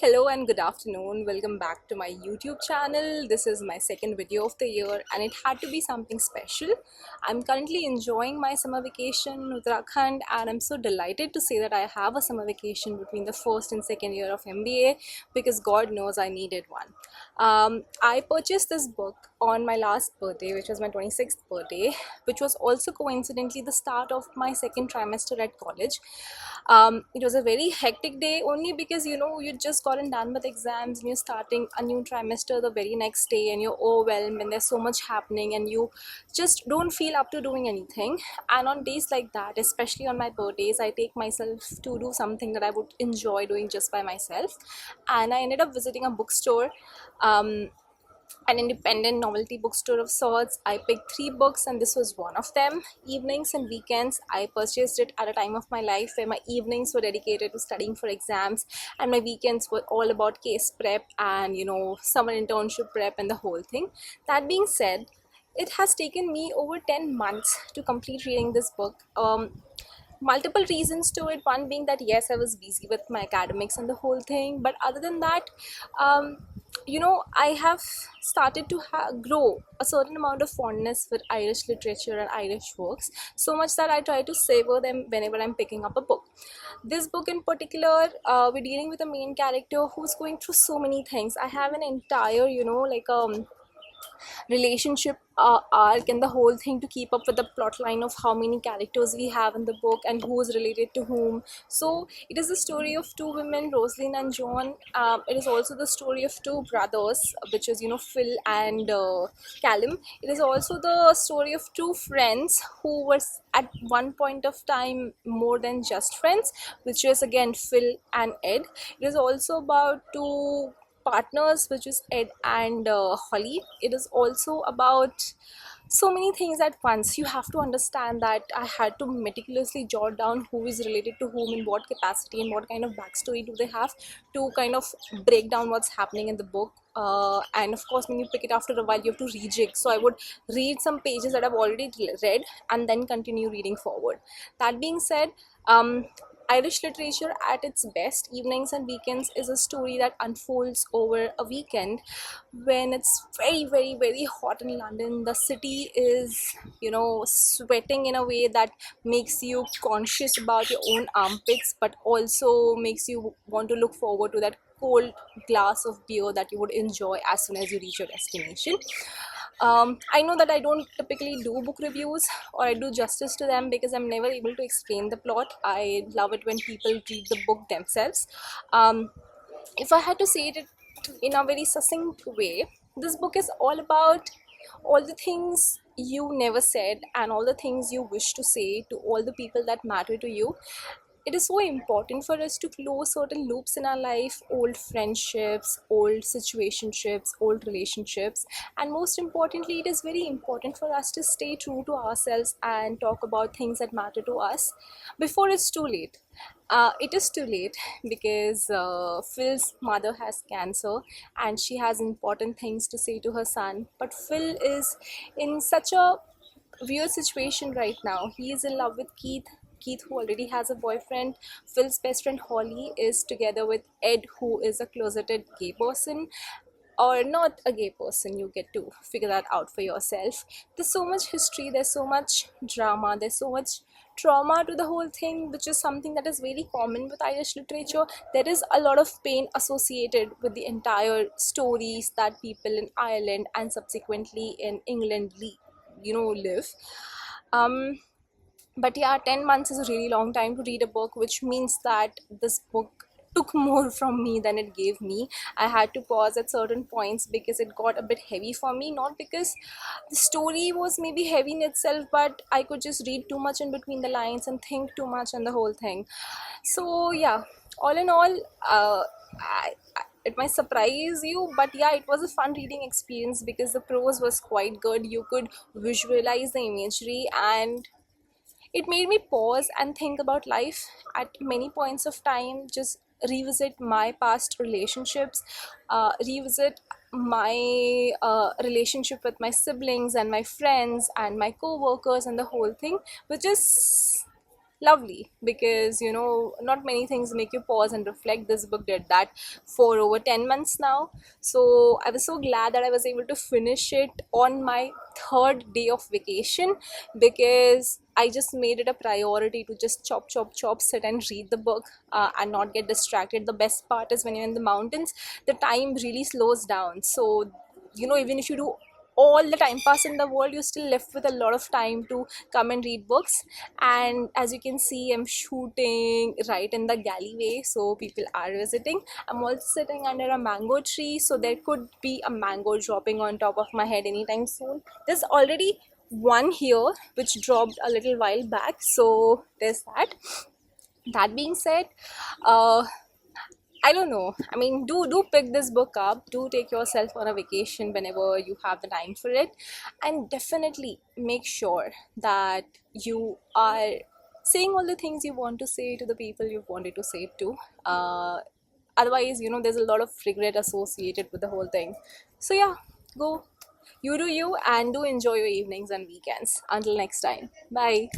Hello and good afternoon. Welcome back to my YouTube channel. This is my second video of the year and it had to be something special. I'm currently enjoying my summer vacation in Uttarakhand and I'm so delighted to say that I have a summer vacation between the first and second year of MBA because God knows I needed one. I purchased this book on my last birthday, which was my 26th birthday, which was also coincidentally the start of my second trimester at college. It was a very hectic day only because you just gotten done with exams and you're starting a new trimester the very next day and you're overwhelmed and there's so much happening and you just don't feel up to doing anything. And on days like that, especially on my birthdays, I take myself to do something that I would enjoy doing just by myself, and I ended up visiting a bookstore, um, an independent novelty bookstore of sorts. I picked three books and this was one of them. Evenings and weekends, I purchased it at a time of my life where my evenings were dedicated to studying for exams and my weekends were all about case prep and summer internship prep and the whole thing. That being said, it has taken me over 10 months to complete reading this book. Multiple reasons to it, one being that yes, I was busy with my academics and the whole thing, but other than that, um, I have started to grow a certain amount of fondness for Irish literature and Irish works, so much that I try to savor them whenever I'm picking up a book. This book in particular, we're dealing with a main character who's going through so many things. I have an entire relationship arc and the whole thing to keep up with the plot line of how many characters we have in the book and who is related to whom. So it is the story of two women, Rosalind and John. It is also the story of two brothers, which is Phil and Callum. It is also the story of two friends who were at one point of time more than just friends, which is again Phil and Ed. It is also about two partners, which is Ed and Holly. It is also about so many things at once. You have to understand that I had to meticulously jot down who is related to whom, in what capacity, and what kind of backstory do they have, to kind of break down what's happening in the book. And of course, when you pick it after a while, you have to rejig. So I would read some pages that I've already read and then continue reading forward. That being said, Irish literature at its best, Evenings and Weekends, is a story that unfolds over a weekend when it's very, very, very hot in London. The city is, sweating in a way that makes you conscious about your own armpits, but also makes you want to look forward to that cold glass of beer that you would enjoy as soon as you reach your destination. I know that I don't typically do book reviews or I do justice to them because I'm never able to explain the plot. I love it when people read the book themselves. Um, if I had to say it in a very succinct way, this book is all about all the things you never said and all the things you wish to say to all the people that matter to you. It is so important for us to close certain loops in our life, old friendships, old situationships, old relationships, and most importantly, it is very important for us to stay true to ourselves and talk about things that matter to us before it's too late. It is too late because Phil's mother has cancer and she has important things to say to her son. But Phil is in such a weird situation right now. He is in love with Keith. Keith, who already has a boyfriend. Phil's best friend Holly is together with Ed, who is a closeted gay person, or not a gay person. You get to figure that out for yourself. There's so much history, there's so much drama, there's so much trauma to the whole thing, which is something that is very common with Irish literature. There is a lot of pain associated with the entire stories that people in Ireland and subsequently in England live. um but yeah, 10 months is a really long time to read a book, which means that this book took more from me than it gave me. I had to pause at certain points because it got a bit heavy for me, not because the story was maybe heavy in itself, but I could just read too much in between the lines and think too much on the whole thing. So yeah, all in all, it might surprise you, but yeah, it was a fun reading experience because the prose was quite good. You could visualize the imagery and it made me pause and think about life at many points of time, just revisit my past relationships, revisit my relationship with my siblings and my friends and my co-workers and the whole thing, which is lovely, because not many things make you pause and reflect. This book did that for over 10 months now. So I was so glad that I was able to finish it on my third day of vacation, because I just made it a priority to just chop, chop, chop, sit and read the book, and not get distracted. The best part is when you're in the mountains, the time really slows down. So, even if you do all the time pass in the world, you're still left with a lot of time to come and read books. And as you can see, I'm shooting right in the galleyway, so people are visiting. I'm also sitting under a mango tree, so there could be a mango dropping on top of my head anytime soon. There's already one here which dropped a little while back, so there's that. That being said, uh I don't know. I mean, do pick this book up. Do take yourself on a vacation whenever you have the time for it, and definitely make sure that you are saying all the things you want to say to the people you wanted to say it to. Otherwise, there's a lot of regret associated with the whole thing. So yeah, go. You do you, and do enjoy your evenings and weekends. Until next time. Bye.